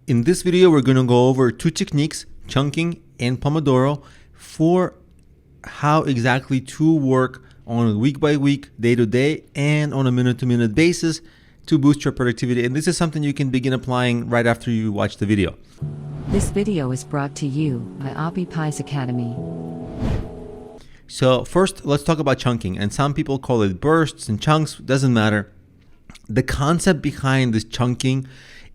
In this video, we're going to go over two techniques, chunking and Pomodoro, for how exactly to work on a week by week, day to day, and on a minute to minute basis to boost your productivity. And this is something you can begin applying right after you watch the video. This video is brought to you by Appy Pie Academy. So first, let's talk about chunking. And some people call it bursts and chunks, doesn't matter. The concept behind this chunking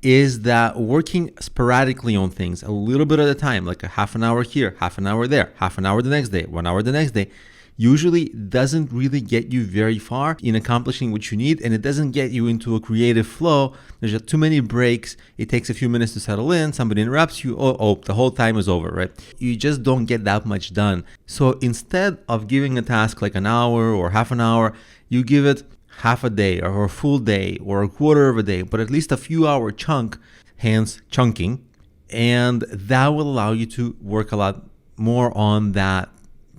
is that working sporadically on things, a little bit at a time, like a half an hour here, half an hour there, half an hour the next day, 1 hour the next day, usually doesn't really get you very far in accomplishing what you need, and it doesn't get you into a creative flow. There's just too many breaks. It takes a few minutes to settle in. Somebody interrupts you. Oh, the whole time is over, right? You just don't get that much done. So instead of giving a task like an hour or half an hour, you give it half a day or a full day or a quarter of a day, but at least a few hour chunk, hence chunking. And that will allow you to work a lot more on that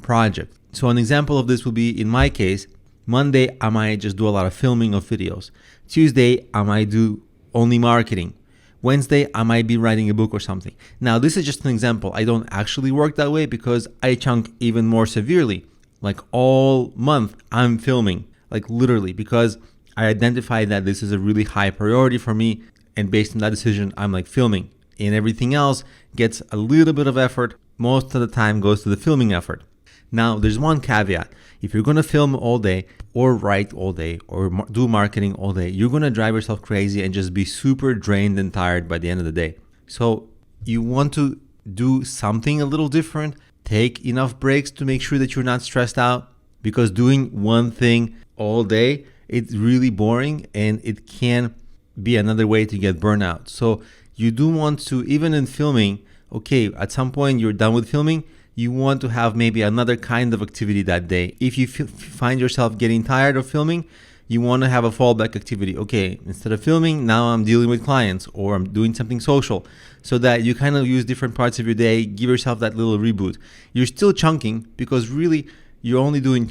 project. So an example of this will be, in my case, Monday, I might just do a lot of filming of videos. Tuesday, I might do only marketing. Wednesday, I might be writing a book or something. Now, this is just an example. I don't actually work that way because I chunk even more severely. Like all month, I'm filming. Like literally, because I identified that this is a really high priority for me, and based on that decision, I'm like filming, and everything else gets a little bit of effort. Most of the time goes to the filming effort. Now, there's one caveat. If you're going to film all day or write all day or do marketing all day, you're going to drive yourself crazy and just be super drained and tired by the end of the day. So you want to do something a little different. Take enough breaks to make sure that you're not stressed out, because doing one thing all day, it's really boring and it can be another way to get burnout. So you do want to, even in filming, okay, at some point you're done with filming, you want to have maybe another kind of activity that day. If you find yourself getting tired of filming, you want to have a fallback activity. Okay, instead of filming, now I'm dealing with clients or I'm doing something social, so that you kind of use different parts of your day, give yourself that little reboot. You're still chunking because really you're only doing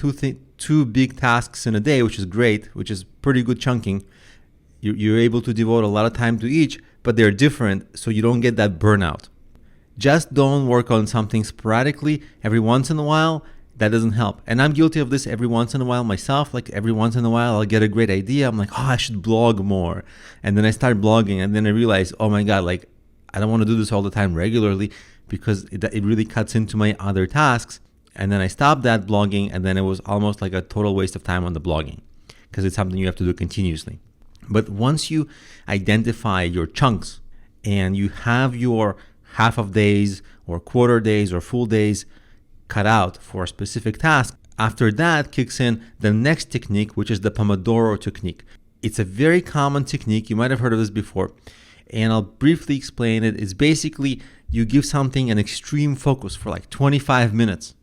two big tasks in a day, which is great, which is pretty good chunking. You're able to devote a lot of time to each, but they're different, so you don't get that burnout. Just don't work on something sporadically every once in a while. That doesn't help. And I'm guilty of this every once in a while myself. Like every once in a while, I'll get a great idea. I'm like, oh, I should blog more. And then I start blogging, and then I realize, oh my God, like I don't want to do this all the time regularly because it really cuts into my other tasks. And then I stopped that blogging, and then it was almost like a total waste of time on the blogging because it's something you have to do continuously. But once you identify your chunks and you have your half of days or quarter days or full days cut out for a specific task, after that kicks in the next technique, which is the Pomodoro Technique. It's a very common technique. You might have heard of this before, and I'll briefly explain it. It's basically you give something an extreme focus for like 25 minutes.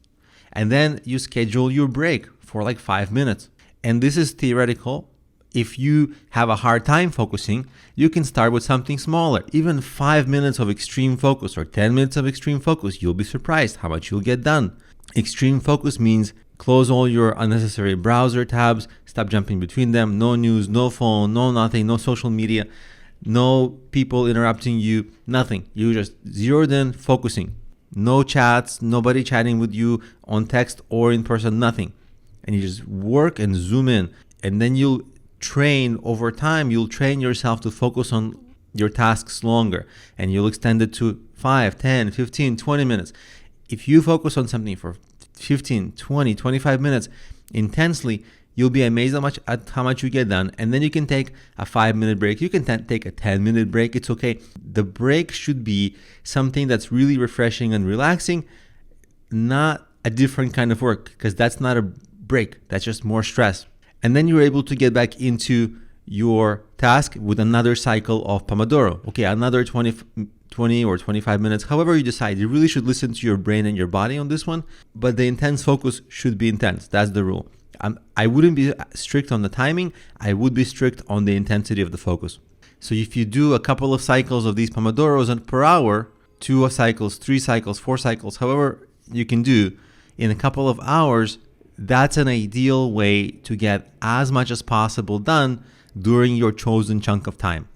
And then you schedule your break for like 5 minutes. And this is theoretical. If you have a hard time focusing, you can start with something smaller. Even 5 minutes of extreme focus or 10 minutes of extreme focus, you'll be surprised how much you'll get done. Extreme focus means close all your unnecessary browser tabs, stop jumping between them, no news, no phone, no nothing, no social media, no people interrupting you, nothing. You just zeroed in, focusing. No chats, nobody chatting with you on text or in person, nothing. And you just work and zoom in. And then you'll train over time, you'll train yourself to focus on your tasks longer. And you'll extend it to 5, 10, 15, 20 minutes. If you focus on something for 15, 20, 25 minutes intensely, you'll be amazed at how much you get done. And then you can take a 5-minute break. You can take a 10-minute break. It's okay. The break should be something that's really refreshing and relaxing, not a different kind of work, because that's not a break. That's just more stress. And then you're able to get back into your task with another cycle of Pomodoro. Okay, another 20 or 25 minutes, however you decide. You really should listen to your brain and your body on this one, but the intense focus should be intense. That's the rule. I wouldn't be strict on the timing. I would be strict on the intensity of the focus. So if you do a couple of cycles of these Pomodoros per hour, 2 cycles, 3 cycles, 4 cycles, however you can do in a couple of hours, that's an ideal way to get as much as possible done during your chosen chunk of time.